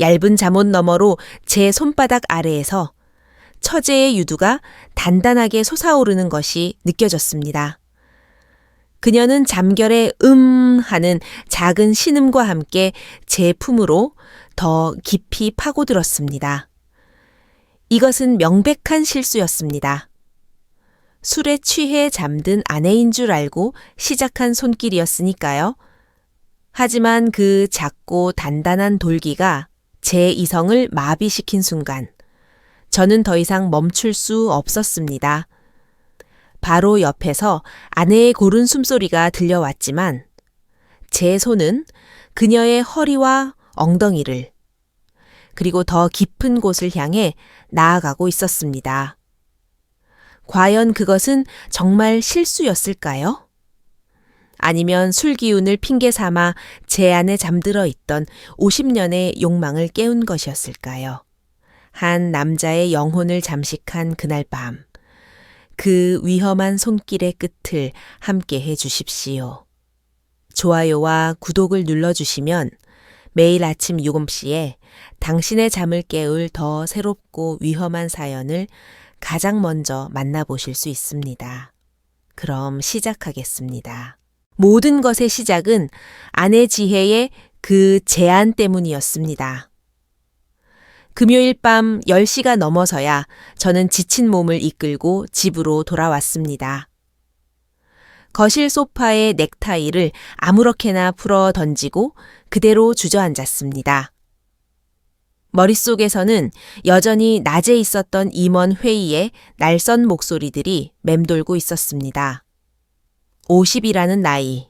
얇은 잠옷 너머로 제 손바닥 아래에서 처제의 유두가 단단하게 솟아오르는 것이 느껴졌습니다. 그녀는 잠결에 하는 작은 신음과 함께 제 품으로 더 깊이 파고들었습니다. 이것은 명백한 실수였습니다. 술에 취해 잠든 아내인 줄 알고 시작한 손길이었으니까요. 하지만 그 작고 단단한 돌기가 제 이성을 마비시킨 순간 저는 더 이상 멈출 수 없었습니다. 바로 옆에서 아내의 고른 숨소리가 들려왔지만 제 손은 그녀의 허리와 엉덩이를 그리고 더 깊은 곳을 향해 나아가고 있었습니다. 과연 그것은 정말 실수였을까요? 아니면 술 기운을 핑계 삼아 제 안에 잠들어 있던 50년의 욕망을 깨운 것이었을까요? 한 남자의 영혼을 잠식한 그날 밤, 그 위험한 손길의 끝을 함께 해 주십시오. 좋아요와 구독을 눌러주시면 매일 아침 7시에 당신의 잠을 깨울 더 새롭고 위험한 사연을 가장 먼저 만나보실 수 있습니다. 그럼 시작하겠습니다. 모든 것의 시작은 아내 지혜의 그 제안 때문이었습니다. 금요일 밤 10시가 넘어서야 저는 지친 몸을 이끌고 집으로 돌아왔습니다. 거실 소파의 넥타이를 아무렇게나 풀어 던지고 그대로 주저앉았습니다. 머릿속에서는 여전히 낮에 있었던 임원 회의의 날선 목소리들이 맴돌고 있었습니다. 50이라는 나이.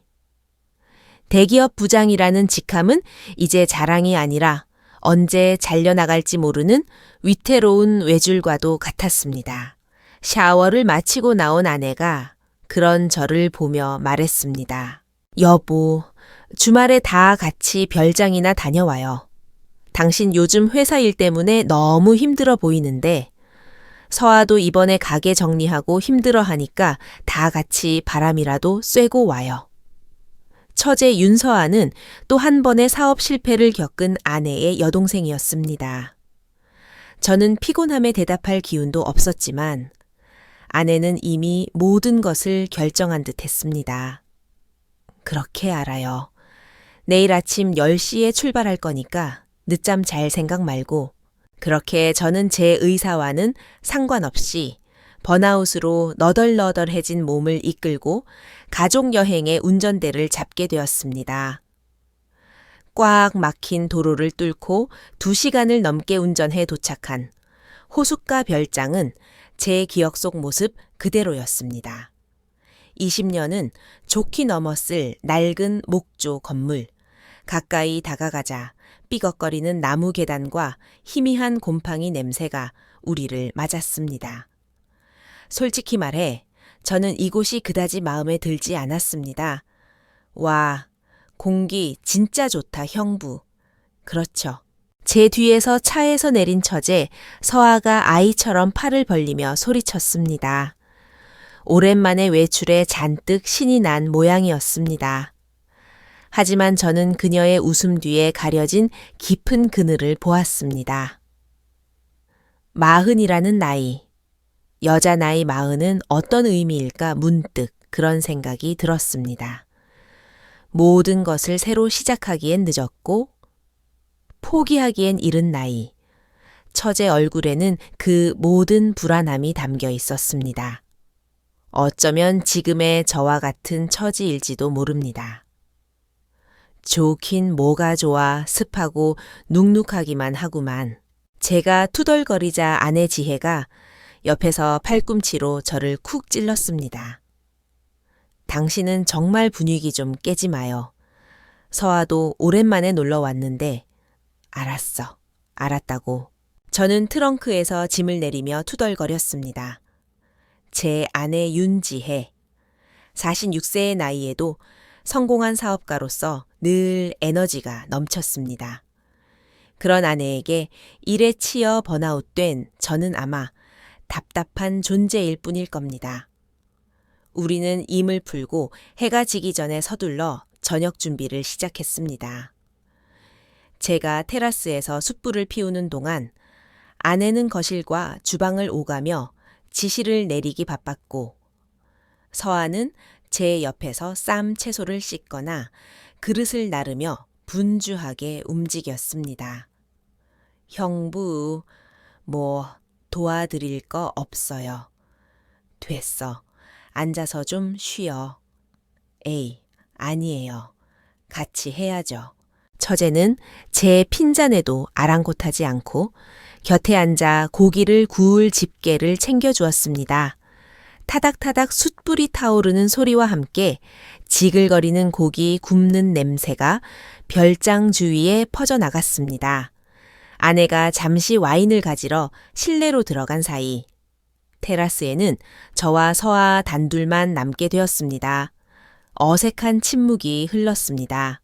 대기업 부장이라는 직함은 이제 자랑이 아니라 언제 잘려나갈지 모르는 위태로운 외줄과도 같았습니다. 샤워를 마치고 나온 아내가 그런 저를 보며 말했습니다. 여보, 주말에 다 같이 별장이나 다녀와요. 당신 요즘 회사 일 때문에 너무 힘들어 보이는데 서아도 이번에 가게 정리하고 힘들어하니까 다 같이 바람이라도 쐬고 와요. 처제 윤서아는 또 한 번의 사업 실패를 겪은 아내의 여동생이었습니다. 저는 피곤함에 대답할 기운도 없었지만 아내는 이미 모든 것을 결정한 듯 했습니다. 그렇게 알아요. 내일 아침 10시에 출발할 거니까 늦잠 잘 생각 말고 그렇게 저는 제 의사와는 상관없이 번아웃으로 너덜너덜해진 몸을 이끌고 가족여행의 운전대를 잡게 되었습니다. 꽉 막힌 도로를 뚫고 2시간을 넘게 운전해 도착한 호숫가 별장은 제 기억 속 모습 그대로였습니다. 20년은 좋게 넘었을 낡은 목조 건물, 가까이 다가가자 삐걱거리는 나무 계단과 희미한 곰팡이 냄새가 우리를 맞았습니다. 솔직히 말해 저는 이곳이 그다지 마음에 들지 않았습니다. 와, 공기 진짜 좋다 형부. 그렇죠. 제 뒤에서 차에서 내린 처제 서아가 아이처럼 팔을 벌리며 소리쳤습니다. 오랜만에 외출에 잔뜩 신이 난 모양이었습니다. 하지만 저는 그녀의 웃음 뒤에 가려진 깊은 그늘을 보았습니다. 40이라는 나이. 여자 나이 40은 어떤 의미일까 문득 그런 생각이 들었습니다. 모든 것을 새로 시작하기엔 늦었고 포기하기엔 이른 나이. 처제 얼굴에는 그 모든 불안함이 담겨 있었습니다. 어쩌면 지금의 저와 같은 처지일지도 모릅니다. 좋긴 뭐가 좋아 습하고 눅눅하기만 하구만. 제가 투덜거리자 아내 지혜가 옆에서 팔꿈치로 저를 쿡 찔렀습니다. 당신은 정말 분위기 좀 깨지 마요. 서아도 오랜만에 놀러 왔는데 알았어. 알았다고. 저는 트렁크에서 짐을 내리며 투덜거렸습니다. 제 아내 윤지혜. 46세의 나이에도 성공한 사업가로서 늘 에너지가 넘쳤습니다. 그런 아내에게 일에 치여 번아웃된 저는 아마 답답한 존재일 뿐일 겁니다. 우리는 임을 풀고 해가 지기 전에 서둘러 저녁 준비를 시작했습니다. 제가 테라스에서 숯불을 피우는 동안 아내는 거실과 주방을 오가며 지시를 내리기 바빴고, 서아는 제 옆에서 쌈 채소를 씻거나 그릇을 나르며 분주하게 움직였습니다. 형부, 뭐 도와드릴 거 없어요. 됐어. 앉아서 좀 쉬어. 에이, 아니에요. 같이 해야죠. 처제는 제 핀잔에도 아랑곳하지 않고 곁에 앉아 고기를 구울 집게를 챙겨주었습니다. 타닥타닥 숯불이 타오르는 소리와 함께 지글거리는 고기 굽는 냄새가 별장 주위에 퍼져나갔습니다. 아내가 잠시 와인을 가지러 실내로 들어간 사이 테라스에는 저와 서아 단둘만 남게 되었습니다. 어색한 침묵이 흘렀습니다.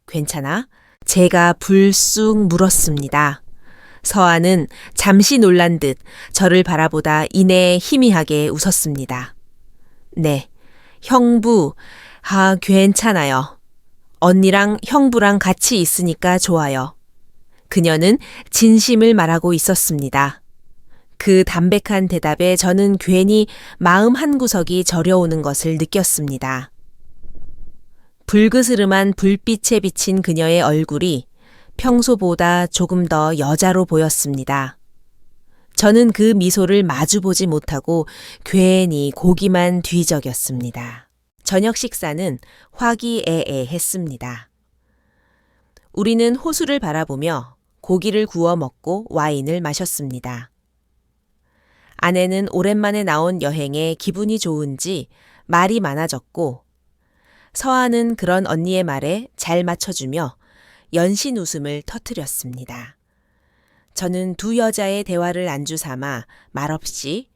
괜찮아? 제가 불쑥 물었습니다. 서아는 잠시 놀란 듯 저를 바라보다 이내 희미하게 웃었습니다. 네, 형부, 괜찮아요. 언니랑 형부랑 같이 있으니까 좋아요. 그녀는 진심을 말하고 있었습니다. 그 담백한 대답에 저는 괜히 마음 한구석이 저려오는 것을 느꼈습니다. 불그스름한 불빛에 비친 그녀의 얼굴이 평소보다 조금 더 여자로 보였습니다. 저는 그 미소를 마주보지 못하고 괜히 고기만 뒤적였습니다. 저녁 식사는 화기애애했습니다. 우리는 호수를 바라보며 고기를 구워 먹고 와인을 마셨습니다. 아내는 오랜만에 나온 여행에 기분이 좋은지 말이 많아졌고, 서아는 그런 언니의 말에 잘 맞춰주며 연신 웃음을 터뜨렸습니다. 저는 두 여자의 대화를 안주 삼아 말없이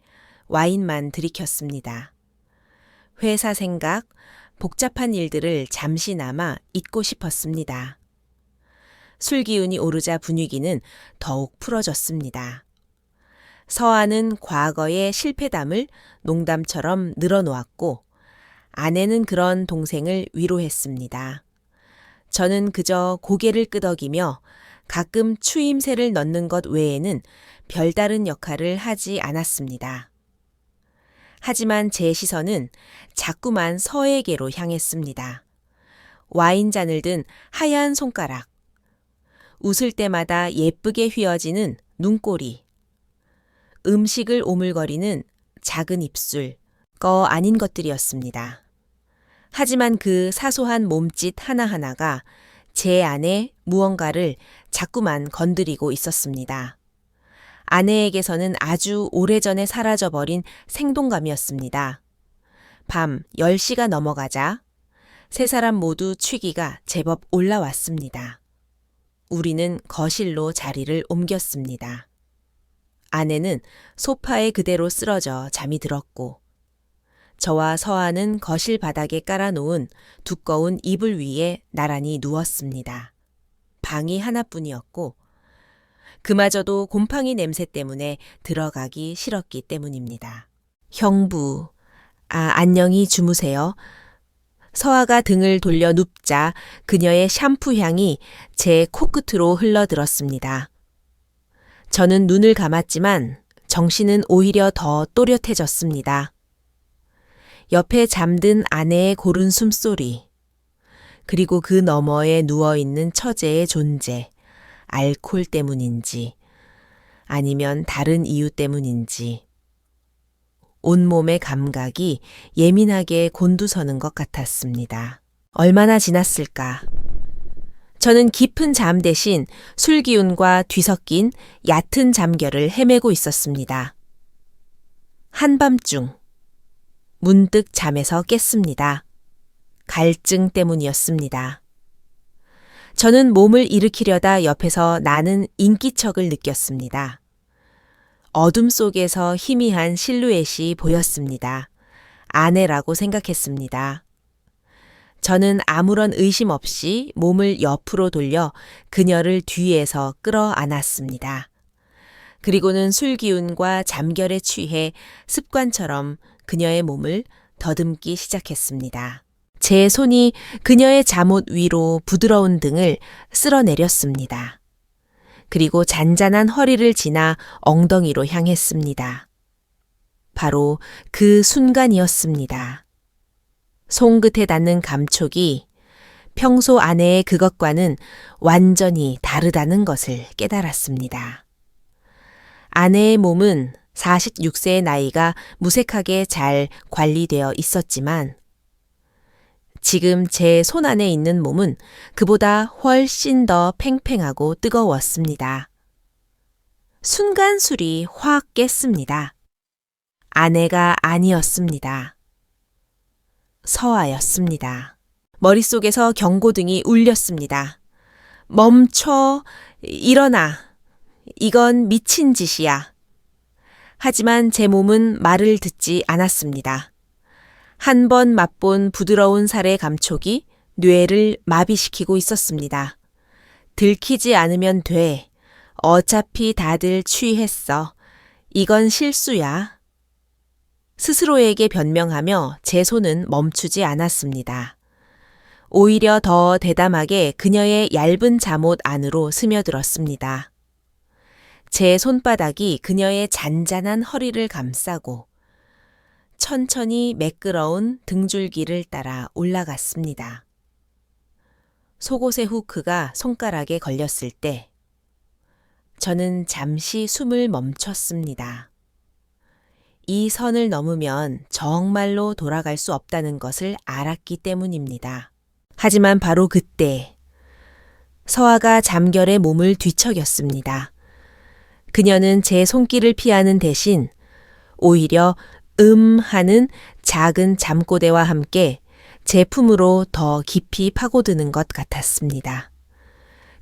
와인만 들이켰습니다. 회사 생각, 복잡한 일들을 잠시나마 잊고 싶었습니다. 술 기운이 오르자 분위기는 더욱 풀어졌습니다. 서아는 과거의 실패담을 농담처럼 늘어놓았고, 아내는 그런 동생을 위로했습니다. 저는 그저 고개를 끄덕이며 가끔 추임새를 넣는 것 외에는 별다른 역할을 하지 않았습니다. 하지만 제 시선은 자꾸만 서에게로 향했습니다. 와인잔을 든 하얀 손가락, 웃을 때마다 예쁘게 휘어지는 눈꼬리, 음식을 오물거리는 작은 입술, 거 아닌 것들이었습니다. 하지만 그 사소한 몸짓 하나하나가 제 안에 무언가를 자꾸만 건드리고 있었습니다. 아내에게서는 아주 오래전에 사라져버린 생동감이었습니다. 밤 10시가 넘어가자 세 사람 모두 취기가 제법 올라왔습니다. 우리는 거실로 자리를 옮겼습니다. 아내는 소파에 그대로 쓰러져 잠이 들었고, 저와 서아는 거실 바닥에 깔아놓은 두꺼운 이불 위에 나란히 누웠습니다. 방이 하나뿐이었고, 그마저도 곰팡이 냄새 때문에 들어가기 싫었기 때문입니다. 형부, 안녕히 주무세요. 서아가 등을 돌려 눕자 그녀의 샴푸 향이 제 코끝으로 흘러들었습니다. 저는 눈을 감았지만 정신은 오히려 더 또렷해졌습니다. 옆에 잠든 아내의 고른 숨소리, 그리고 그 너머에 누워있는 처제의 존재, 알코올 때문인지 아니면 다른 이유 때문인지 온몸의 감각이 예민하게 곤두서는 것 같았습니다. 얼마나 지났을까? 저는 깊은 잠 대신 술기운과 뒤섞인 얕은 잠결을 헤매고 있었습니다. 한밤중 문득 잠에서 깼습니다. 갈증 때문이었습니다. 저는 몸을 일으키려다 옆에서 나는 인기척을 느꼈습니다. 어둠 속에서 희미한 실루엣이 보였습니다. 아내라고 생각했습니다. 저는 아무런 의심 없이 몸을 옆으로 돌려 그녀를 뒤에서 끌어안았습니다. 그리고는 술기운과 잠결에 취해 습관처럼 그녀의 몸을 더듬기 시작했습니다. 제 손이 그녀의 잠옷 위로 부드러운 등을 쓸어내렸습니다. 그리고 잔잔한 허리를 지나 엉덩이로 향했습니다. 바로 그 순간이었습니다. 손끝에 닿는 감촉이 평소 아내의 그것과는 완전히 다르다는 것을 깨달았습니다. 아내의 몸은 46세의 나이가 무색하게 잘 관리되어 있었지만 지금 제 손 안에 있는 몸은 그보다 훨씬 더 팽팽하고 뜨거웠습니다. 순간술이 확 깼습니다. 아내가 아니었습니다. 서아였습니다. 머릿속에서 경고등이 울렸습니다. 멈춰, 일어나. 이건 미친 짓이야. 하지만 제 몸은 말을 듣지 않았습니다. 한 번 맛본 부드러운 살의 감촉이 뇌를 마비시키고 있었습니다. 들키지 않으면 돼. 어차피 다들 취했어. 이건 실수야. 스스로에게 변명하며 제 손은 멈추지 않았습니다. 오히려 더 대담하게 그녀의 얇은 잠옷 안으로 스며들었습니다. 제 손바닥이 그녀의 잔잔한 허리를 감싸고 천천히 매끄러운 등줄기를 따라 올라갔습니다. 속옷의 후크가 손가락에 걸렸을 때 저는 잠시 숨을 멈췄습니다. 이 선을 넘으면 정말로 돌아갈 수 없다는 것을 알았기 때문입니다. 하지만 바로 그때 서아가 잠결에 몸을 뒤척였습니다. 그녀는 제 손길을 피하는 대신 오히려 하는 작은 잠꼬대와 함께 제 품으로 더 깊이 파고드는 것 같았습니다.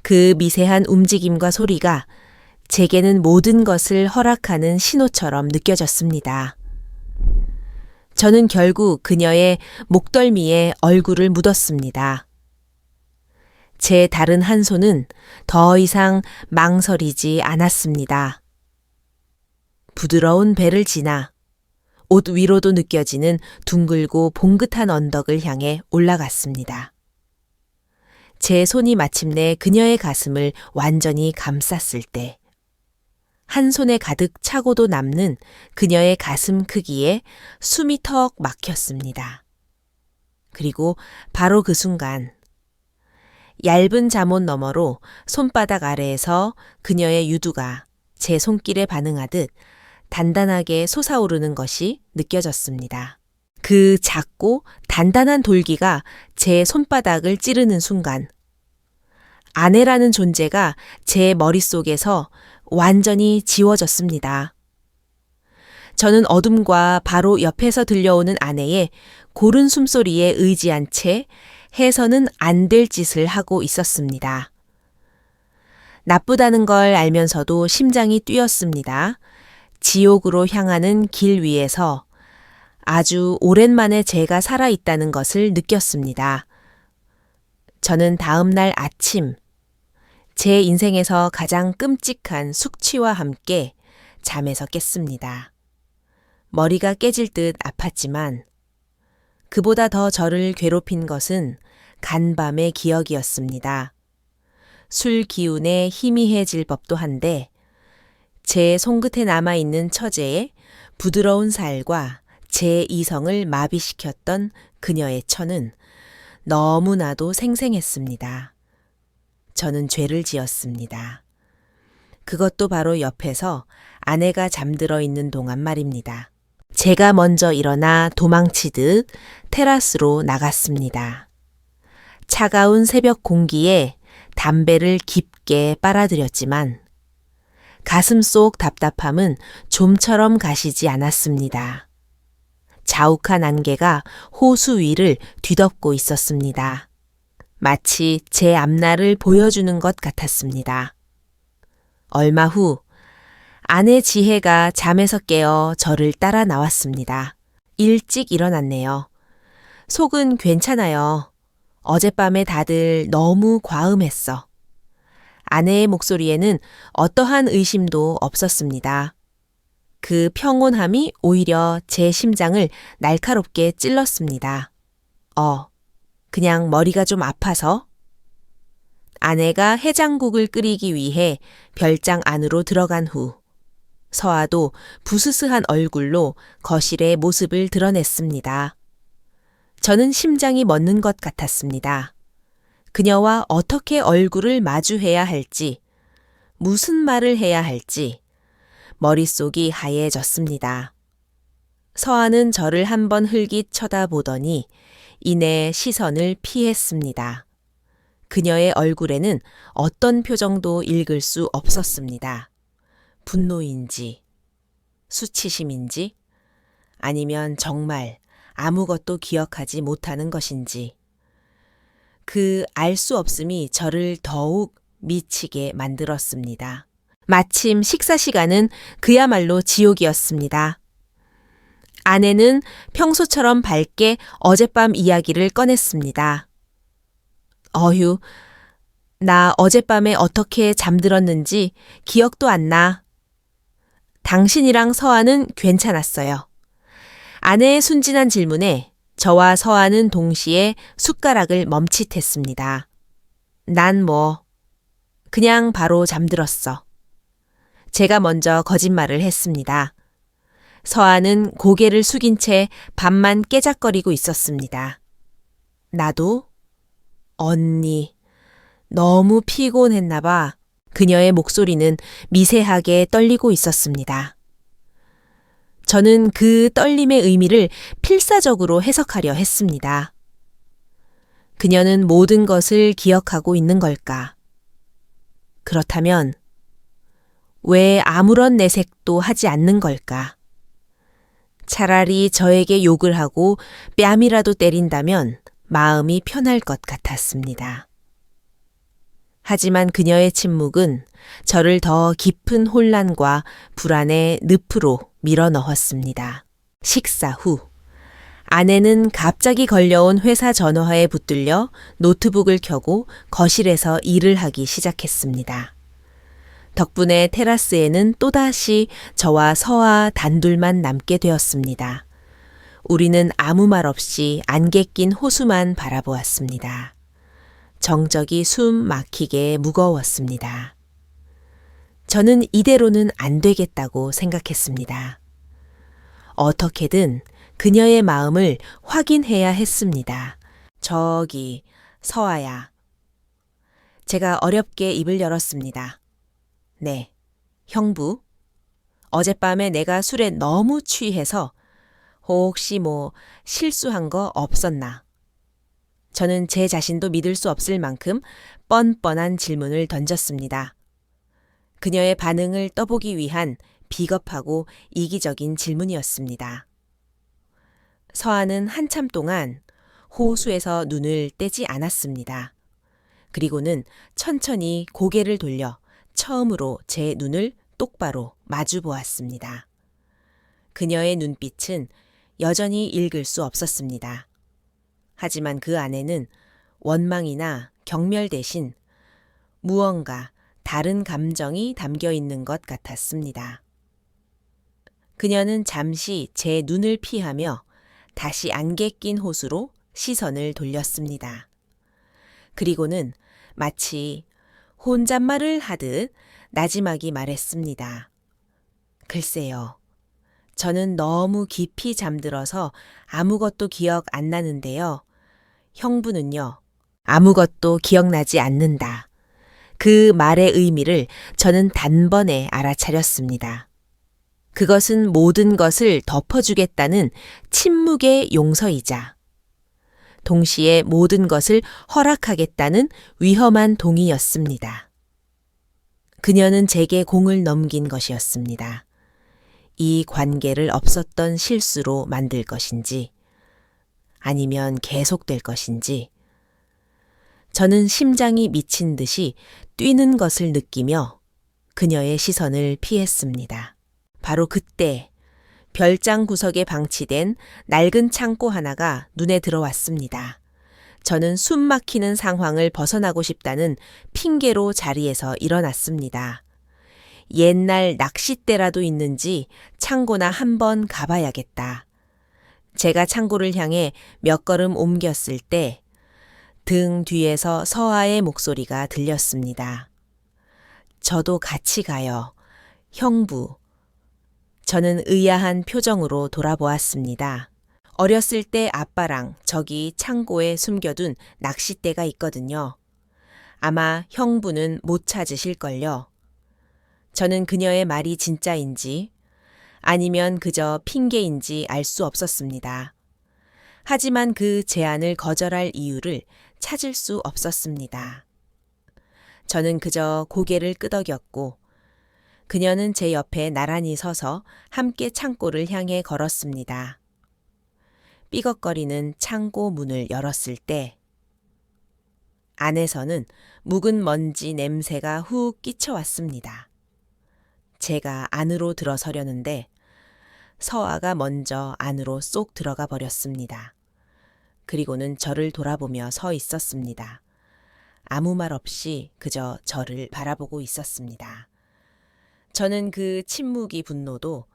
그 미세한 움직임과 소리가 제게는 모든 것을 허락하는 신호처럼 느껴졌습니다. 저는 결국 그녀의 목덜미에 얼굴을 묻었습니다. 제 다른 한 손은 더 이상 망설이지 않았습니다. 부드러운 배를 지나 옷 위로도 느껴지는 둥글고 봉긋한 언덕을 향해 올라갔습니다. 제 손이 마침내 그녀의 가슴을 완전히 감쌌을 때 한 손에 가득 차고도 남는 그녀의 가슴 크기에 숨이 턱 막혔습니다. 그리고 바로 그 순간 얇은 잠옷 너머로 손바닥 아래에서 그녀의 유두가 제 손길에 반응하듯 단단하게 솟아오르는 것이 느껴졌습니다. 그 작고 단단한 돌기가 제 손바닥을 찌르는 순간 아내라는 존재가 제 머릿속에서 완전히 지워졌습니다. 저는 어둠과 바로 옆에서 들려오는 아내의 고른 숨소리에 의지한 채 해서는 안 될 짓을 하고 있었습니다. 나쁘다는 걸 알면서도 심장이 뛰었습니다. 지옥으로 향하는 길 위에서 아주 오랜만에 제가 살아있다는 것을 느꼈습니다. 저는 다음 날 아침 제 인생에서 가장 끔찍한 숙취와 함께 잠에서 깼습니다. 머리가 깨질 듯 아팠지만 그보다 더 저를 괴롭힌 것은 간밤의 기억이었습니다. 술 기운에 희미해질 법도 한데 제 손끝에 남아있는 처제의 부드러운 살과 제 이성을 마비시켰던 그녀의 처는 너무나도 생생했습니다. 저는 죄를 지었습니다. 그것도 바로 옆에서 아내가 잠들어 있는 동안 말입니다. 제가 먼저 일어나 도망치듯 테라스로 나갔습니다. 차가운 새벽 공기에 담배를 깊게 빨아들였지만 가슴 속 답답함은 좀처럼 가시지 않았습니다. 자욱한 안개가 호수 위를 뒤덮고 있었습니다. 마치 제 앞날을 보여주는 것 같았습니다. 얼마 후 아내 지혜가 잠에서 깨어 저를 따라 나왔습니다. 일찍 일어났네요. 속은 괜찮아요. 어젯밤에 다들 너무 과음했어. 아내의 목소리에는 어떠한 의심도 없었습니다. 그 평온함이 오히려 제 심장을 날카롭게 찔렀습니다. 그냥 머리가 좀 아파서. 아내가 해장국을 끓이기 위해 별장 안으로 들어간 후 서아도 부스스한 얼굴로 거실의 모습을 드러냈습니다. 저는 심장이 멎는 것 같았습니다. 그녀와 어떻게 얼굴을 마주해야 할지, 무슨 말을 해야 할지 머릿속이 하얘졌습니다. 서아는 저를 한번 흘깃 쳐다보더니 이내 시선을 피했습니다. 그녀의 얼굴에는 어떤 표정도 읽을 수 없었습니다. 분노인지, 수치심인지, 아니면 정말 아무것도 기억하지 못하는 것인지. 그 알 수 없음이 저를 더욱 미치게 만들었습니다. 마침 식사 시간은 그야말로 지옥이었습니다. 아내는 평소처럼 밝게 어젯밤 이야기를 꺼냈습니다. 어휴, 나 어젯밤에 어떻게 잠들었는지 기억도 안 나. 당신이랑 서아는 괜찮았어요. 아내의 순진한 질문에 저와 서아는 동시에 숟가락을 멈칫했습니다. 난 그냥 바로 잠들었어. 제가 먼저 거짓말을 했습니다. 서아는 고개를 숙인 채 밤만 깨작거리고 있었습니다. 나도? 언니, 너무 피곤했나 봐. 그녀의 목소리는 미세하게 떨리고 있었습니다. 저는 그 떨림의 의미를 필사적으로 해석하려 했습니다. 그녀는 모든 것을 기억하고 있는 걸까? 그렇다면 왜 아무런 내색도 하지 않는 걸까? 차라리 저에게 욕을 하고 뺨이라도 때린다면 마음이 편할 것 같았습니다. 하지만 그녀의 침묵은 저를 더 깊은 혼란과 불안의 늪으로 밀어넣었습니다. 식사 후 아내는 갑자기 걸려온 회사 전화에 붙들려 노트북을 켜고 거실에서 일을 하기 시작했습니다. 덕분에 테라스에는 또다시 저와 서아 단둘만 남게 되었습니다. 우리는 아무 말 없이 안개 낀 호수만 바라보았습니다. 정적이 숨 막히게 무거웠습니다. 저는 이대로는 안 되겠다고 생각했습니다. 어떻게든 그녀의 마음을 확인해야 했습니다. 저기, 서아야. 제가 어렵게 입을 열었습니다. 네, 형부. 어젯밤에 내가 술에 너무 취해서 혹시 실수한 거 없었나? 저는 제 자신도 믿을 수 없을 만큼 뻔뻔한 질문을 던졌습니다. 그녀의 반응을 떠보기 위한 비겁하고 이기적인 질문이었습니다. 서아는 한참 동안 호수에서 눈을 떼지 않았습니다. 그리고는 천천히 고개를 돌려 처음으로 제 눈을 똑바로 마주 보았습니다. 그녀의 눈빛은 여전히 읽을 수 없었습니다. 하지만 그 안에는 원망이나 경멸 대신 무언가 다른 감정이 담겨 있는 것 같았습니다. 그녀는 잠시 제 눈을 피하며 다시 안개 낀 호수로 시선을 돌렸습니다. 그리고는 마치 혼잣말을 하듯 나지막이 말했습니다. 글쎄요. 저는 너무 깊이 잠들어서 아무것도 기억 안 나는데요. 형부는요. 아무것도 기억나지 않는다. 그 말의 의미를 저는 단번에 알아차렸습니다. 그것은 모든 것을 덮어주겠다는 침묵의 용서이자 동시에 모든 것을 허락하겠다는 위험한 동의였습니다. 그녀는 제게 공을 넘긴 것이었습니다. 이 관계를 없었던 실수로 만들 것인지 아니면 계속될 것인지 저는 심장이 미친 듯이 뛰는 것을 느끼며 그녀의 시선을 피했습니다. 바로 그때 별장 구석에 방치된 낡은 창고 하나가 눈에 들어왔습니다. 저는 숨 막히는 상황을 벗어나고 싶다는 핑계로 자리에서 일어났습니다. 옛날 낚싯대라도 있는지 창고나 한번 가봐야겠다. 제가 창고를 향해 몇 걸음 옮겼을 때 등 뒤에서 서아의 목소리가 들렸습니다. 저도 같이 가요. 형부. 저는 의아한 표정으로 돌아보았습니다. 어렸을 때 아빠랑 저기 창고에 숨겨둔 낚싯대가 있거든요. 아마 형부는 못 찾으실걸요. 저는 그녀의 말이 진짜인지 아니면 그저 핑계인지 알 수 없었습니다. 하지만 그 제안을 거절할 이유를 찾을 수 없었습니다. 저는 그저 고개를 끄덕였고 그녀는 제 옆에 나란히 서서 함께 창고를 향해 걸었습니다. 삐걱거리는 창고 문을 열었을 때 안에서는 묵은 먼지 냄새가 훅 끼쳐왔습니다. 제가 안으로 들어서려는데 서아가 먼저 안으로 쏙 들어가 버렸습니다. 그리고는 저를 돌아보며 서 있었습니다. 아무 말 없이 그저 저를 바라보고 있었습니다. 저는 그 침묵이 분노도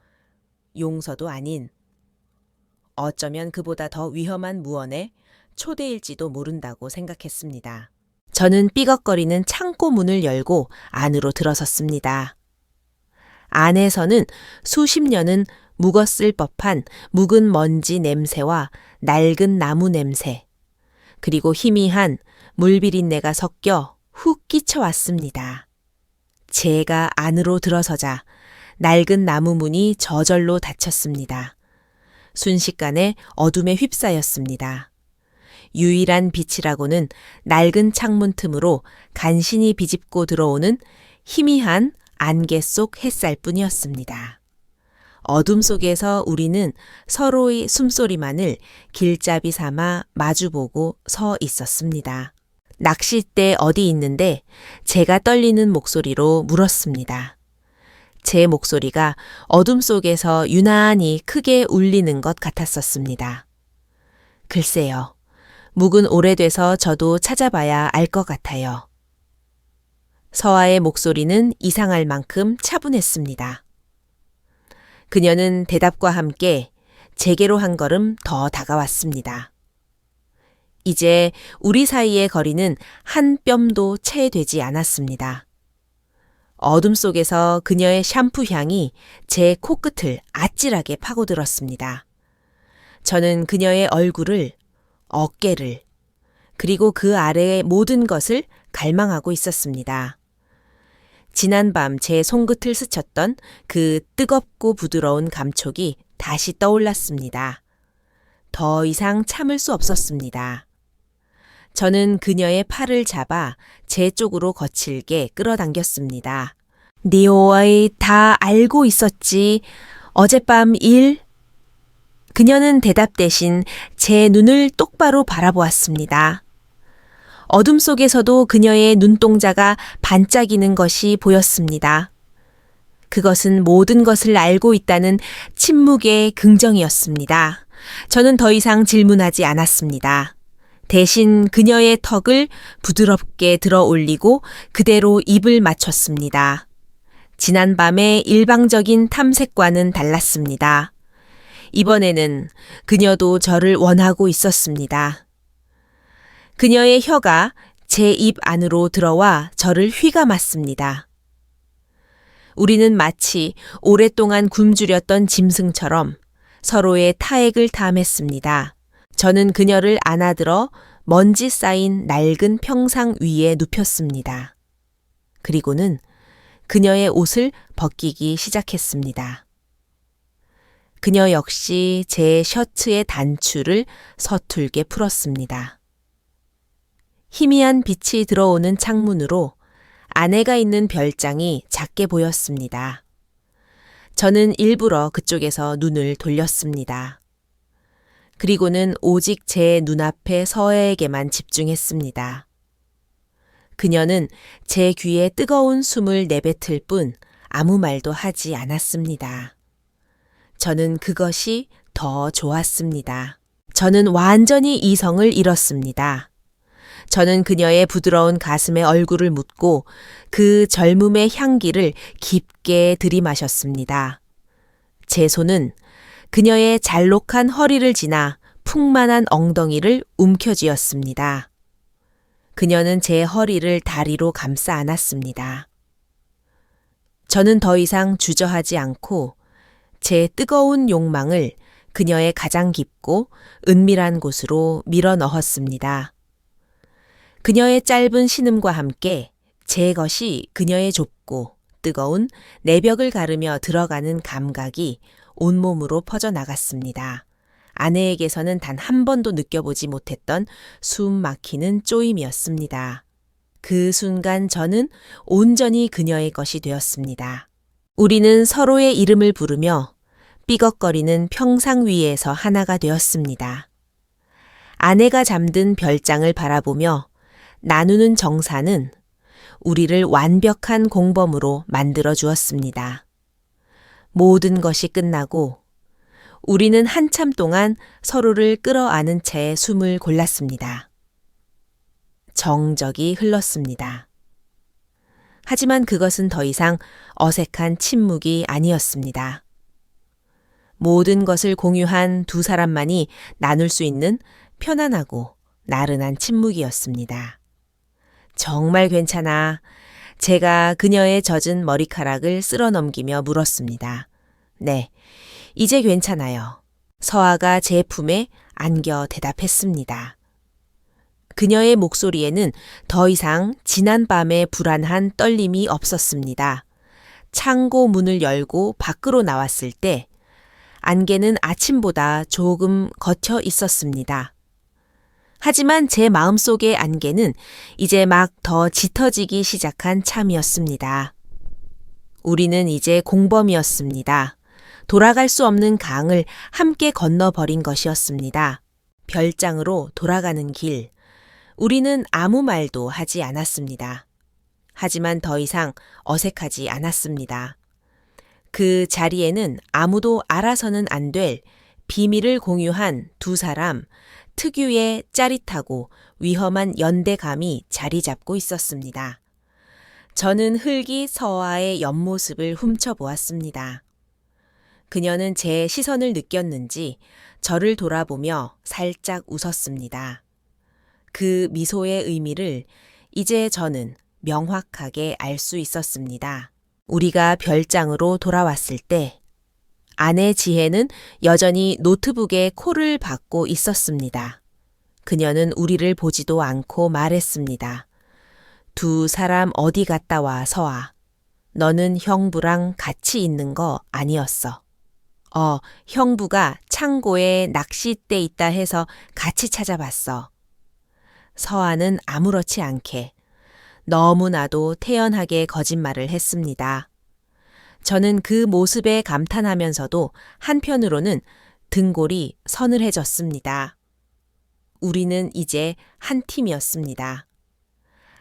용서도 아닌 어쩌면 그보다 더 위험한 무언의 초대일지도 모른다고 생각했습니다. 저는 삐걱거리는 창고 문을 열고 안으로 들어섰습니다. 안에서는 수십 년은 묵었을 법한 묵은 먼지 냄새와 낡은 나무 냄새, 그리고 희미한 물비린내가 섞여 훅 끼쳐왔습니다. 제가 안으로 들어서자 낡은 나무 문이 저절로 닫혔습니다. 순식간에 어둠에 휩싸였습니다. 유일한 빛이라고는 낡은 창문 틈으로 간신히 비집고 들어오는 희미한 안개 속 햇살뿐이었습니다. 어둠 속에서 우리는 서로의 숨소리만을 길잡이 삼아 마주보고 서 있었습니다. 낚싯대 어디 있는데 제가 떨리는 목소리로 물었습니다. 제 목소리가 어둠 속에서 유난히 크게 울리는 것 같았었습니다. 글쎄요, 묵은 오래돼서 저도 찾아봐야 알 것 같아요. 서아의 목소리는 이상할 만큼 차분했습니다. 그녀는 대답과 함께 제게로 한 걸음 더 다가왔습니다. 이제 우리 사이의 거리는 한 뼘도 채 되지 않았습니다. 어둠 속에서 그녀의 샴푸 향이 제 코끝을 아찔하게 파고들었습니다. 저는 그녀의 얼굴을, 어깨를, 그리고 그 아래의 모든 것을 갈망하고 있었습니다. 지난밤 제 손끝을 스쳤던 그 뜨겁고 부드러운 감촉이 다시 떠올랐습니다. 더 이상 참을 수 없었습니다. 저는 그녀의 팔을 잡아 제 쪽으로 거칠게 끌어당겼습니다. 니오아이 다 알고 있었지. 어젯밤 일? 그녀는 대답 대신 제 눈을 똑바로 바라보았습니다. 어둠 속에서도 그녀의 눈동자가 반짝이는 것이 보였습니다. 그것은 모든 것을 알고 있다는 침묵의 긍정이었습니다. 저는 더 이상 질문하지 않았습니다. 대신 그녀의 턱을 부드럽게 들어 올리고 그대로 입을 맞췄습니다. 지난밤의 일방적인 탐색과는 달랐습니다. 이번에는 그녀도 저를 원하고 있었습니다. 그녀의 혀가 제 입 안으로 들어와 저를 휘감았습니다. 우리는 마치 오랫동안 굶주렸던 짐승처럼 서로의 타액을 탐했습니다. 저는 그녀를 안아들어 먼지 쌓인 낡은 평상 위에 눕혔습니다. 그리고는 그녀의 옷을 벗기기 시작했습니다. 그녀 역시 제 셔츠의 단추를 서툴게 풀었습니다. 희미한 빛이 들어오는 창문으로 아내가 있는 별장이 작게 보였습니다. 저는 일부러 그쪽에서 눈을 돌렸습니다. 그리고는 오직 제 눈앞의 서해에게만 집중했습니다. 그녀는 제 귀에 뜨거운 숨을 내뱉을 뿐 아무 말도 하지 않았습니다. 저는 그것이 더 좋았습니다. 저는 완전히 이성을 잃었습니다. 저는 그녀의 부드러운 가슴에 얼굴을 묻고 그 젊음의 향기를 깊게 들이마셨습니다. 제 손은 그녀의 잘록한 허리를 지나 풍만한 엉덩이를 움켜쥐었습니다. 그녀는 제 허리를 다리로 감싸 안았습니다. 저는 더 이상 주저하지 않고 제 뜨거운 욕망을 그녀의 가장 깊고 은밀한 곳으로 밀어 넣었습니다. 그녀의 짧은 신음과 함께 제 것이 그녀의 좁고 뜨거운 내벽을 가르며 들어가는 감각이 온몸으로 퍼져나갔습니다. 아내에게서는 단 한 번도 느껴보지 못했던 숨 막히는 쪼임이었습니다. 그 순간 저는 온전히 그녀의 것이 되었습니다. 우리는 서로의 이름을 부르며 삐걱거리는 평상 위에서 하나가 되었습니다. 아내가 잠든 별장을 바라보며 나누는 정사는 우리를 완벽한 공범으로 만들어 주었습니다. 모든 것이 끝나고 우리는 한참 동안 서로를 끌어안은 채 숨을 골랐습니다. 정적이 흘렀습니다. 하지만 그것은 더 이상 어색한 침묵이 아니었습니다. 모든 것을 공유한 두 사람만이 나눌 수 있는 편안하고 나른한 침묵이었습니다. 정말 괜찮아. 제가 그녀의 젖은 머리카락을 쓸어 넘기며 물었습니다. 네, 이제 괜찮아요. 서아가 제 품에 안겨 대답했습니다. 그녀의 목소리에는 더 이상 지난밤의 불안한 떨림이 없었습니다. 창고 문을 열고 밖으로 나왔을 때 안개는 아침보다 조금 걷혀 있었습니다. 하지만 제 마음속의 안개는 이제 막 더 짙어지기 시작한 참이었습니다. 우리는 이제 공범이었습니다. 돌아갈 수 없는 강을 함께 건너버린 것이었습니다. 별장으로 돌아가는 길, 우리는 아무 말도 하지 않았습니다. 하지만 더 이상 어색하지 않았습니다. 그 자리에는 아무도 알아서는 안 될 비밀을 공유한 두 사람, 특유의 짜릿하고 위험한 연대감이 자리 잡고 있었습니다. 저는 흘기 서아의 옆모습을 훔쳐보았습니다. 그녀는 제 시선을 느꼈는지 저를 돌아보며 살짝 웃었습니다. 그 미소의 의미를 이제 저는 명확하게 알 수 있었습니다. 우리가 별장으로 돌아왔을 때 아내 지혜는 여전히 노트북에 코를 박고 있었습니다. 그녀는 우리를 보지도 않고 말했습니다. 두 사람 어디 갔다 와, 서아. 너는 형부랑 같이 있는 거 아니었어. 형부가 창고에 낚싯대 있다 해서 같이 찾아봤어. 서아는 아무렇지 않게 너무나도 태연하게 거짓말을 했습니다. 저는 그 모습에 감탄하면서도 한편으로는 등골이 서늘해졌습니다. 우리는 이제 한 팀이었습니다.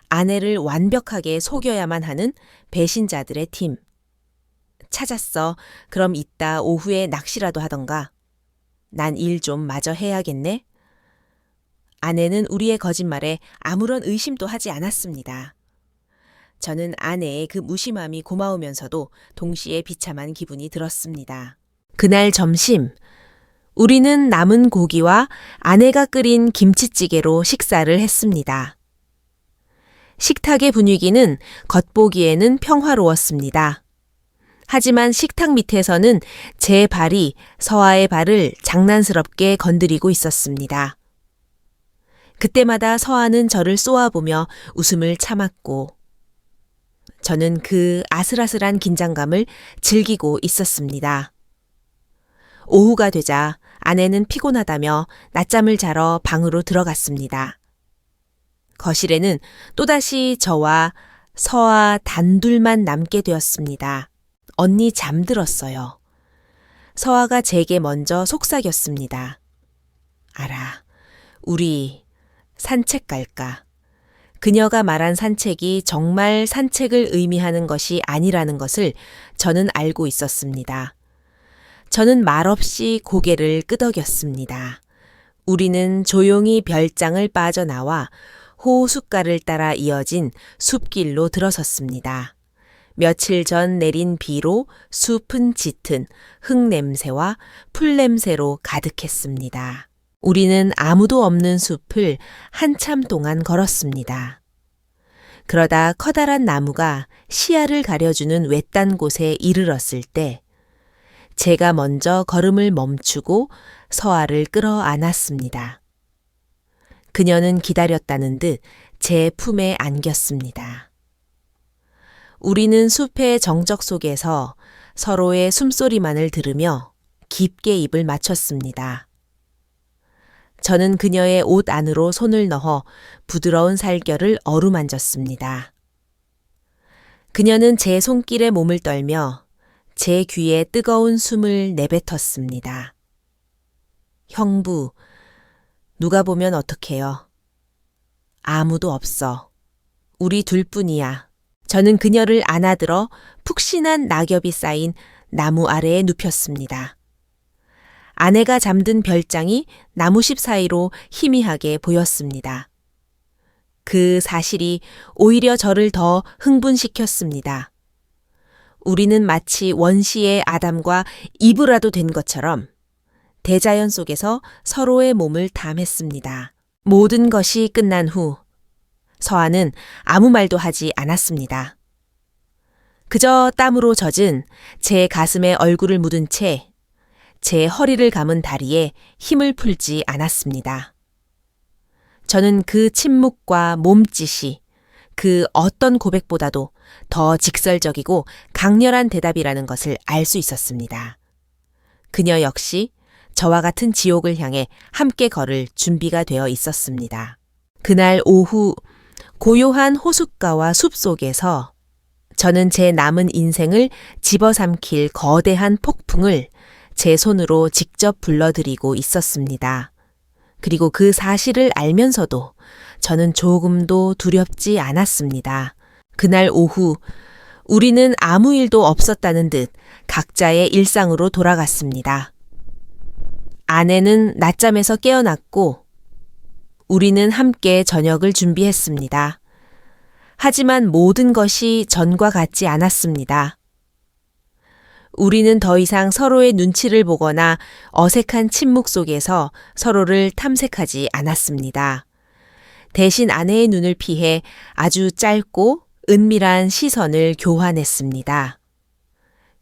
아내를 완벽하게 속여야만 하는 배신자들의 팀. 찾았어. 그럼 이따 오후에 낚시라도 하던가. 난 일 좀 마저 해야겠네. 아내는 우리의 거짓말에 아무런 의심도 하지 않았습니다. 저는 아내의 그 무심함이 고마우면서도 동시에 비참한 기분이 들었습니다. 그날 점심, 우리는 남은 고기와 아내가 끓인 김치찌개로 식사를 했습니다. 식탁의 분위기는 겉보기에는 평화로웠습니다. 하지만 식탁 밑에서는 제 발이 서아의 발을 장난스럽게 건드리고 있었습니다. 그때마다 서아는 저를 쏘아보며 웃음을 참았고 저는 그 아슬아슬한 긴장감을 즐기고 있었습니다. 오후가 되자 아내는 피곤하다며 낮잠을 자러 방으로 들어갔습니다. 거실에는 또다시 저와 서아 단둘만 남게 되었습니다. 언니 잠들었어요. 서아가 제게 먼저 속삭였습니다. 알아, 우리 산책 갈까? 그녀가 말한 산책이 정말 산책을 의미하는 것이 아니라는 것을 저는 알고 있었습니다. 저는 말없이 고개를 끄덕였습니다. 우리는 조용히 별장을 빠져나와 호숫가를 따라 이어진 숲길로 들어섰습니다. 며칠 전 내린 비로 숲은 짙은 흙냄새와 풀냄새로 가득했습니다. 우리는 아무도 없는 숲을 한참 동안 걸었습니다. 그러다 커다란 나무가 시야를 가려주는 외딴 곳에 이르렀을 때 제가 먼저 걸음을 멈추고 서아를 끌어안았습니다. 그녀는 기다렸다는 듯 제 품에 안겼습니다. 우리는 숲의 정적 속에서 서로의 숨소리만을 들으며 깊게 입을 맞췄습니다. 저는 그녀의 옷 안으로 손을 넣어 부드러운 살결을 어루만졌습니다. 그녀는 제 손길에 몸을 떨며 제 귀에 뜨거운 숨을 내뱉었습니다. 형부, 누가 보면 어떡해요? 아무도 없어. 우리 둘뿐이야. 저는 그녀를 안아들어 푹신한 낙엽이 쌓인 나무 아래에 눕혔습니다. 아내가 잠든 별장이 나무십 사이로 희미하게 보였습니다. 그 사실이 오히려 저를 더 흥분시켰습니다. 우리는 마치 원시의 아담과 이브라도 된 것처럼 대자연 속에서 서로의 몸을 탐했습니다. 모든 것이 끝난 후 서아는 아무 말도 하지 않았습니다. 그저 땀으로 젖은 제 가슴에 얼굴을 묻은 채 제 허리를 감은 다리에 힘을 풀지 않았습니다. 저는 그 침묵과 몸짓이 그 어떤 고백보다도 더 직설적이고 강렬한 대답이라는 것을 알 수 있었습니다. 그녀 역시 저와 같은 지옥을 향해 함께 걸을 준비가 되어 있었습니다. 그날 오후 고요한 호숫가와 숲 속에서 저는 제 남은 인생을 집어삼킬 거대한 폭풍을 제 손으로 직접 불러들이고 있었습니다. 그리고 그 사실을 알면서도 저는 조금도 두렵지 않았습니다. 그날 오후 우리는 아무 일도 없었다는 듯 각자의 일상으로 돌아갔습니다. 아내는 낮잠에서 깨어났고 우리는 함께 저녁을 준비했습니다. 하지만 모든 것이 전과 같지 않았습니다. 우리는 더 이상 서로의 눈치를 보거나 어색한 침묵 속에서 서로를 탐색하지 않았습니다. 대신 아내의 눈을 피해 아주 짧고 은밀한 시선을 교환했습니다.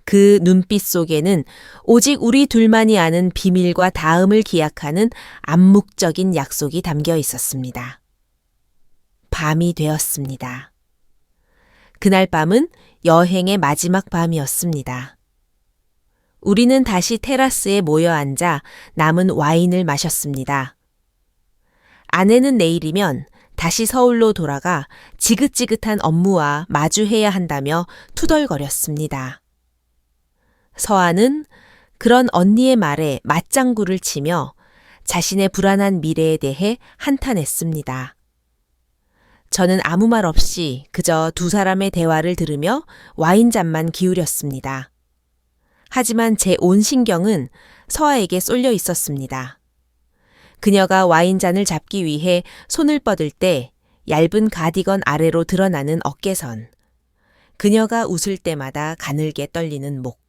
그 눈빛 속에는 오직 우리 둘만이 아는 비밀과 다음을 기약하는 암묵적인 약속이 담겨 있었습니다. 밤이 되었습니다. 그날 밤은 여행의 마지막 밤이었습니다. 우리는 다시 테라스에 모여 앉아 남은 와인을 마셨습니다. 아내는 내일이면 다시 서울로 돌아가 지긋지긋한 업무와 마주해야 한다며 투덜거렸습니다. 서아는 그런 언니의 말에 맞장구를 치며 자신의 불안한 미래에 대해 한탄했습니다. 저는 아무 말 없이 그저 두 사람의 대화를 들으며 와인잔만 기울였습니다. 하지만 제 온 신경은 서아에게 쏠려 있었습니다. 그녀가 와인잔을 잡기 위해 손을 뻗을 때 얇은 가디건 아래로 드러나는 어깨선, 그녀가 웃을 때마다 가늘게 떨리는 목,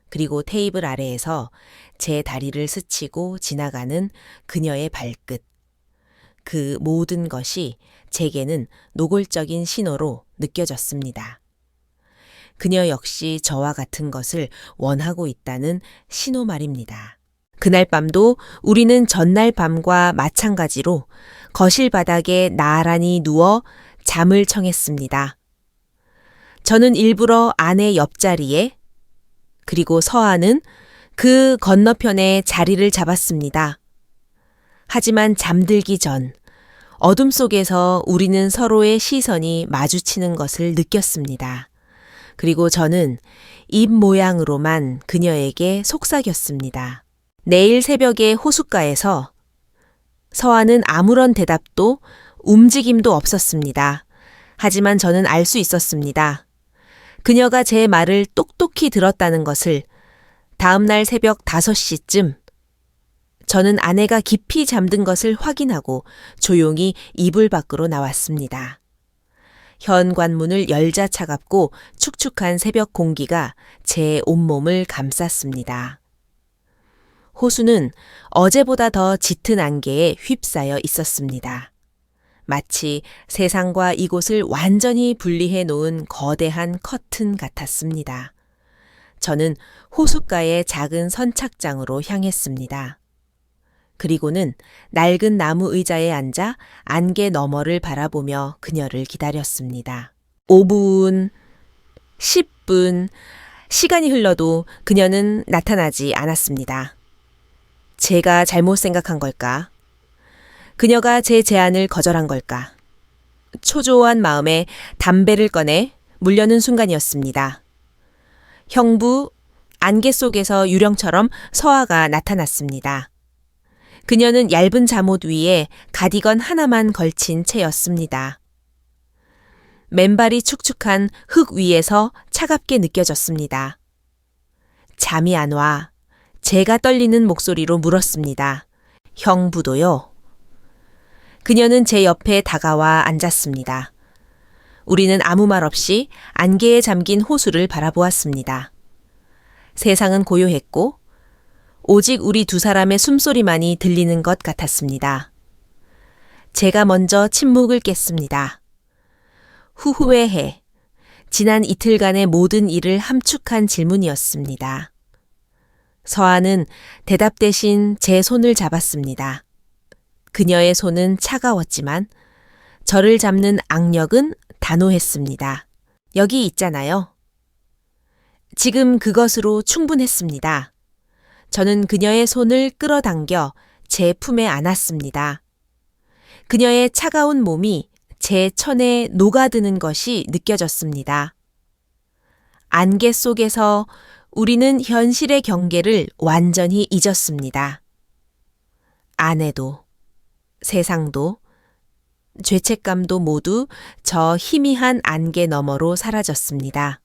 그리고 테이블 아래에서 제 다리를 스치고 지나가는 그녀의 발끝, 그 모든 것이 제게는 노골적인 신호로 느껴졌습니다. 그녀 역시 저와 같은 것을 원하고 있다는 신호 말입니다. 그날 밤도 우리는 전날 밤과 마찬가지로 거실 바닥에 나란히 누워 잠을 청했습니다. 저는 일부러 아내 옆자리에, 그리고 서아는 그 건너편에 자리를 잡았습니다. 하지만 잠들기 전 어둠 속에서 우리는 서로의 시선이 마주치는 것을 느꼈습니다. 그리고 저는 입 모양으로만 그녀에게 속삭였습니다. 내일 새벽에 호숫가에서 서아는 아무런 대답도 움직임도 없었습니다. 하지만 저는 알 수 있었습니다. 그녀가 제 말을 똑똑히 들었다는 것을. 다음 날 새벽 5시쯤 저는 아내가 깊이 잠든 것을 확인하고 조용히 이불 밖으로 나왔습니다. 현관문을 열자 차갑고 축축한 새벽 공기가 제 온몸을 감쌌습니다. 호수는 어제보다 더 짙은 안개에 휩싸여 있었습니다. 마치 세상과 이곳을 완전히 분리해 놓은 거대한 커튼 같았습니다. 저는 호숫가의 작은 선착장으로 향했습니다. 그리고는 낡은 나무 의자에 앉아 안개 너머를 바라보며 그녀를 기다렸습니다. 5분, 10분, 시간이 흘러도 그녀는 나타나지 않았습니다. 제가 잘못 생각한 걸까? 그녀가 제 제안을 거절한 걸까? 초조한 마음에 담배를 꺼내 물려는 순간이었습니다. 형부, 안개 속에서 유령처럼 서아가 나타났습니다. 그녀는 얇은 잠옷 위에 가디건 하나만 걸친 채였습니다. 맨발이 축축한 흙 위에서 차갑게 느껴졌습니다. 잠이 안 와. 제가 떨리는 목소리로 물었습니다. 형부도요? 그녀는 제 옆에 다가와 앉았습니다. 우리는 아무 말 없이 안개에 잠긴 호수를 바라보았습니다. 세상은 고요했고 오직 우리 두 사람의 숨소리만이 들리는 것 같았습니다. 제가 먼저 침묵을 깼습니다. 후후의 해, 지난 이틀간의 모든 일을 함축한 질문이었습니다. 서아는 대답 대신 제 손을 잡았습니다. 그녀의 손은 차가웠지만 저를 잡는 악력은 단호했습니다. 여기 있잖아요. 지금 그것으로 충분했습니다. 저는 그녀의 손을 끌어당겨 제 품에 안았습니다. 그녀의 차가운 몸이 제 천에 녹아드는 것이 느껴졌습니다. 안개 속에서 우리는 현실의 경계를 완전히 잊었습니다. 아내도, 세상도, 죄책감도 모두 저 희미한 안개 너머로 사라졌습니다.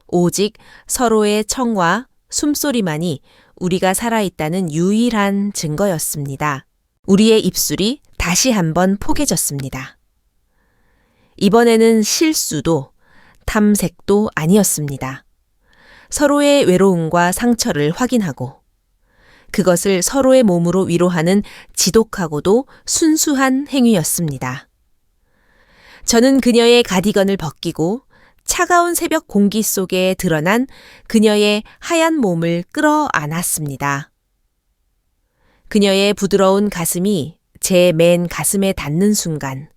오직 서로의 청과 숨소리만이 우리가 살아있다는 유일한 증거였습니다. 우리의 입술이 다시 한번 포개졌습니다. 이번에는 실수도 탐색도 아니었습니다. 서로의 외로움과 상처를 확인하고 그것을 서로의 몸으로 위로하는 지독하고도 순수한 행위였습니다. 저는 그녀의 가디건을 벗기고 차가운 새벽 공기 속에 드러난 그녀의 하얀 몸을 끌어안았습니다. 그녀의 부드러운 가슴이 제 맨 가슴에 닿는 순간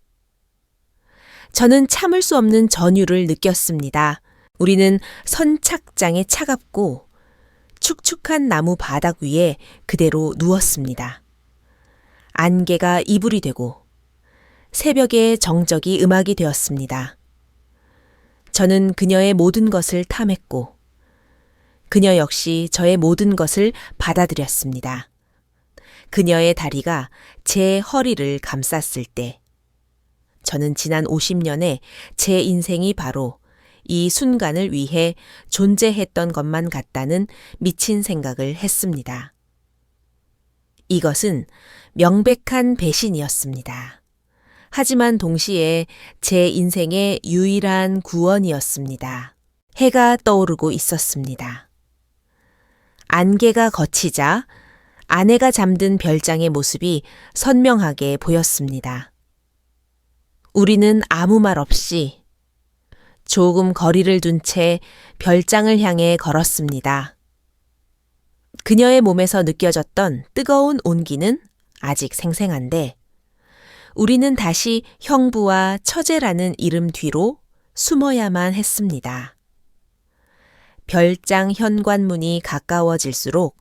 저는 참을 수 없는 전율을 느꼈습니다. 우리는 선착장에 차갑고 축축한 나무 바닥 위에 그대로 누웠습니다. 안개가 이불이 되고 새벽의 정적이 음악이 되었습니다. 저는 그녀의 모든 것을 탐했고 그녀 역시 저의 모든 것을 받아들였습니다. 그녀의 다리가 제 허리를 감쌌을 때 저는 지난 50년에 제 인생이 바로 이 순간을 위해 존재했던 것만 같다는 미친 생각을 했습니다. 이것은 명백한 배신이었습니다. 하지만 동시에 제 인생의 유일한 구원이었습니다. 해가 떠오르고 있었습니다. 안개가 걷히자 아내가 잠든 별장의 모습이 선명하게 보였습니다. 우리는 아무 말 없이 조금 거리를 둔 채 별장을 향해 걸었습니다. 그녀의 몸에서 느껴졌던 뜨거운 온기는 아직 생생한데 우리는 다시 형부와 처제라는 이름 뒤로 숨어야만 했습니다. 별장 현관문이 가까워질수록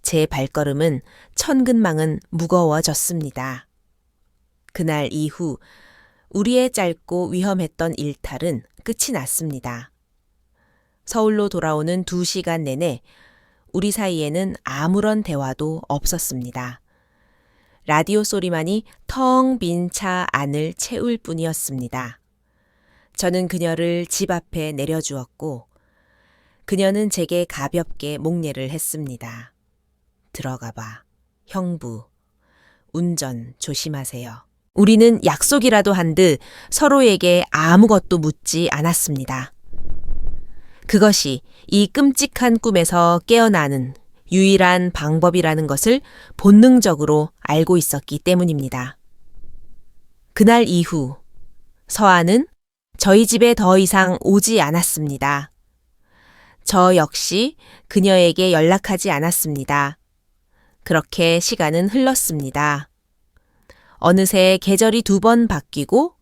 제 발걸음은 천근망은 무거워졌습니다. 그날 이후 우리의 짧고 위험했던 일탈은 끝이 났습니다. 서울로 돌아오는 2시간 내내 우리 사이에는 아무런 대화도 없었습니다. 라디오 소리만이 텅 빈 차 안을 채울 뿐이었습니다. 저는 그녀를 집 앞에 내려주었고 그녀는 제게 가볍게 목례를 했습니다. 들어가 봐, 형부. 운전 조심하세요. 우리는 약속이라도 한 듯 서로에게 아무것도 묻지 않았습니다. 그것이 이 끔찍한 꿈에서 깨어나는 유일한 방법이라는 것을 본능적으로 알고 있었기 때문입니다. 그날 이후 서아는 저희 집에 더 이상 오지 않았습니다. 저 역시 그녀에게 연락하지 않았습니다. 그렇게 시간은 흘렀습니다. 어느새 계절이 2번 바뀌고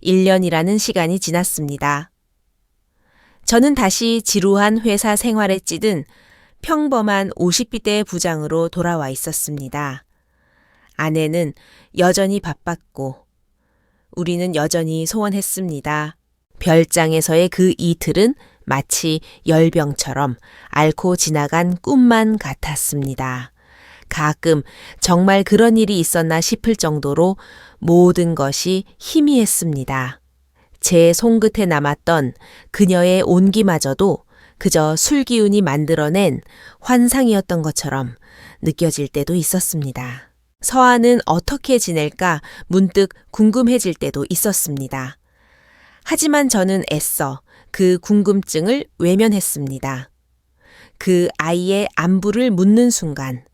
1년이라는 시간이 지났습니다. 저는 다시 지루한 회사 생활에 찌든 평범한 50대 부장으로 돌아와 있었습니다. 아내는 여전히 바빴고 우리는 여전히 소원했습니다. 별장에서의 그 이틀은 마치 열병처럼 앓고 지나간 꿈만 같았습니다. 가끔 정말 그런 일이 있었나 싶을 정도로 모든 것이 희미했습니다. 제 손끝에 남았던 그녀의 온기마저도 그저 술기운이 만들어낸 환상이었던 것처럼 느껴질 때도 있었습니다. 서아는 어떻게 지낼까 문득 궁금해질 때도 있었습니다. 하지만 저는 애써 그 궁금증을 외면했습니다. 그 아이의 안부를 묻는 순간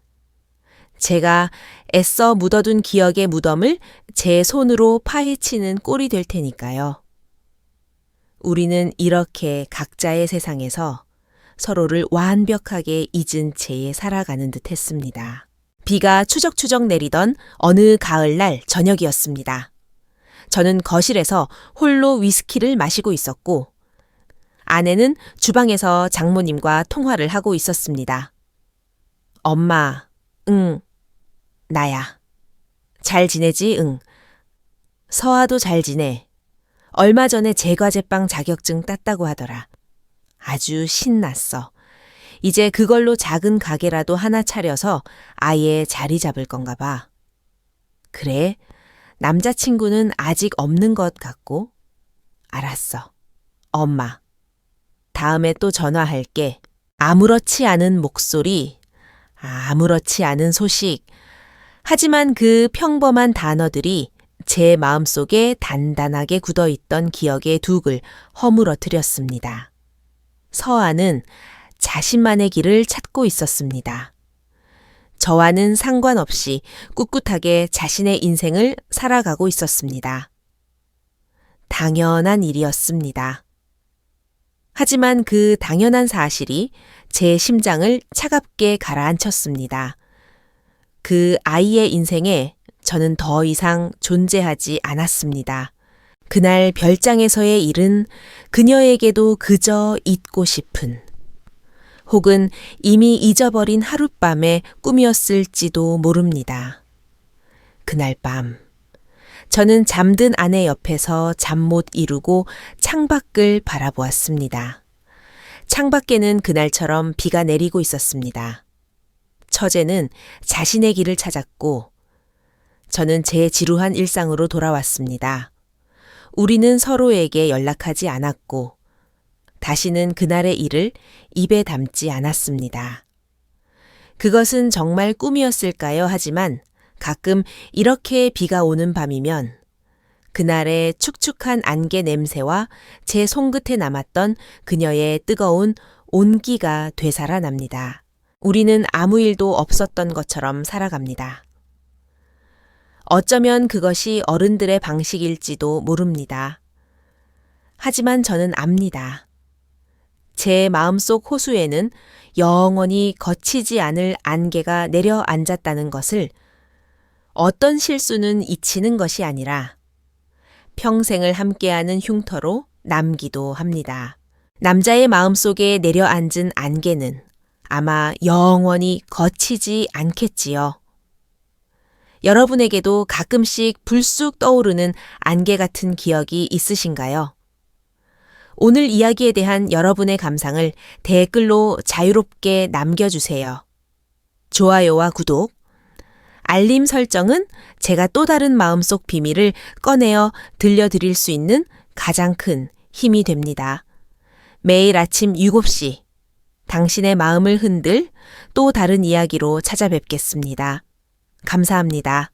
제가 애써 묻어둔 기억의 무덤을 제 손으로 파헤치는 꼴이 될 테니까요. 우리는 이렇게 각자의 세상에서 서로를 완벽하게 잊은 채에 살아가는 듯 했습니다. 비가 추적추적 내리던 어느 가을날 저녁이었습니다. 저는 거실에서 홀로 위스키를 마시고 있었고 아내는 주방에서 장모님과 통화를 하고 있었습니다. 엄마, 응, 나야. 잘 지내지, 응. 서아도 잘 지내. 얼마 전에 제과제빵 자격증 땄다고 하더라. 아주 신났어. 이제 그걸로 작은 가게라도 하나 차려서 아예 자리 잡을 건가 봐. 그래? 남자친구는 아직 없는 것 같고? 알았어. 엄마. 다음에 또 전화할게. 아무렇지 않은 목소리, 아무렇지 않은 소식. 하지만 그 평범한 단어들이 제 마음속에 단단하게 굳어있던 기억의 둑을 허물어뜨렸습니다. 서아는 자신만의 길을 찾고 있었습니다. 저와는 상관없이 꿋꿋하게 자신의 인생을 살아가고 있었습니다. 당연한 일이었습니다. 하지만 그 당연한 사실이 제 심장을 차갑게 가라앉혔습니다. 그 아이의 인생에 저는 더 이상 존재하지 않았습니다. 그날 별장에서의 일은 그녀에게도 그저 잊고 싶은 혹은 이미 잊어버린 하룻밤의 꿈이었을지도 모릅니다. 그날 밤 저는 잠든 아내 옆에서 잠 못 이루고 창밖을 바라보았습니다. 창밖에는 그날처럼 비가 내리고 있었습니다. 처제는 자신의 길을 찾았고 저는 제 지루한 일상으로 돌아왔습니다. 우리는 서로에게 연락하지 않았고 다시는 그날의 일을 입에 담지 않았습니다. 그것은 정말 꿈이었을까요? 하지만 가끔 이렇게 비가 오는 밤이면 그날의 축축한 안개 냄새와 제 손끝에 남았던 그녀의 뜨거운 온기가 되살아납니다. 우리는 아무 일도 없었던 것처럼 살아갑니다. 어쩌면 그것이 어른들의 방식일지도 모릅니다. 하지만 저는 압니다. 제 마음속 호수에는 영원히 거치지 않을 안개가 내려앉았다는 것을 어떤 실수는 잊히는 것이 아니라 평생을 함께하는 흉터로 남기도 합니다. 남자의 마음속에 내려앉은 안개는 아마 영원히 거치지 않겠지요. 여러분에게도 가끔씩 불쑥 떠오르는 안개 같은 기억이 있으신가요? 오늘 이야기에 대한 여러분의 감상을 댓글로 자유롭게 남겨주세요. 좋아요와 구독, 알림 설정은 제가 또 다른 마음속 비밀을 꺼내어 들려드릴 수 있는 가장 큰 힘이 됩니다. 매일 아침 7시 당신의 마음을 흔들 또 다른 이야기로 찾아뵙겠습니다. 감사합니다.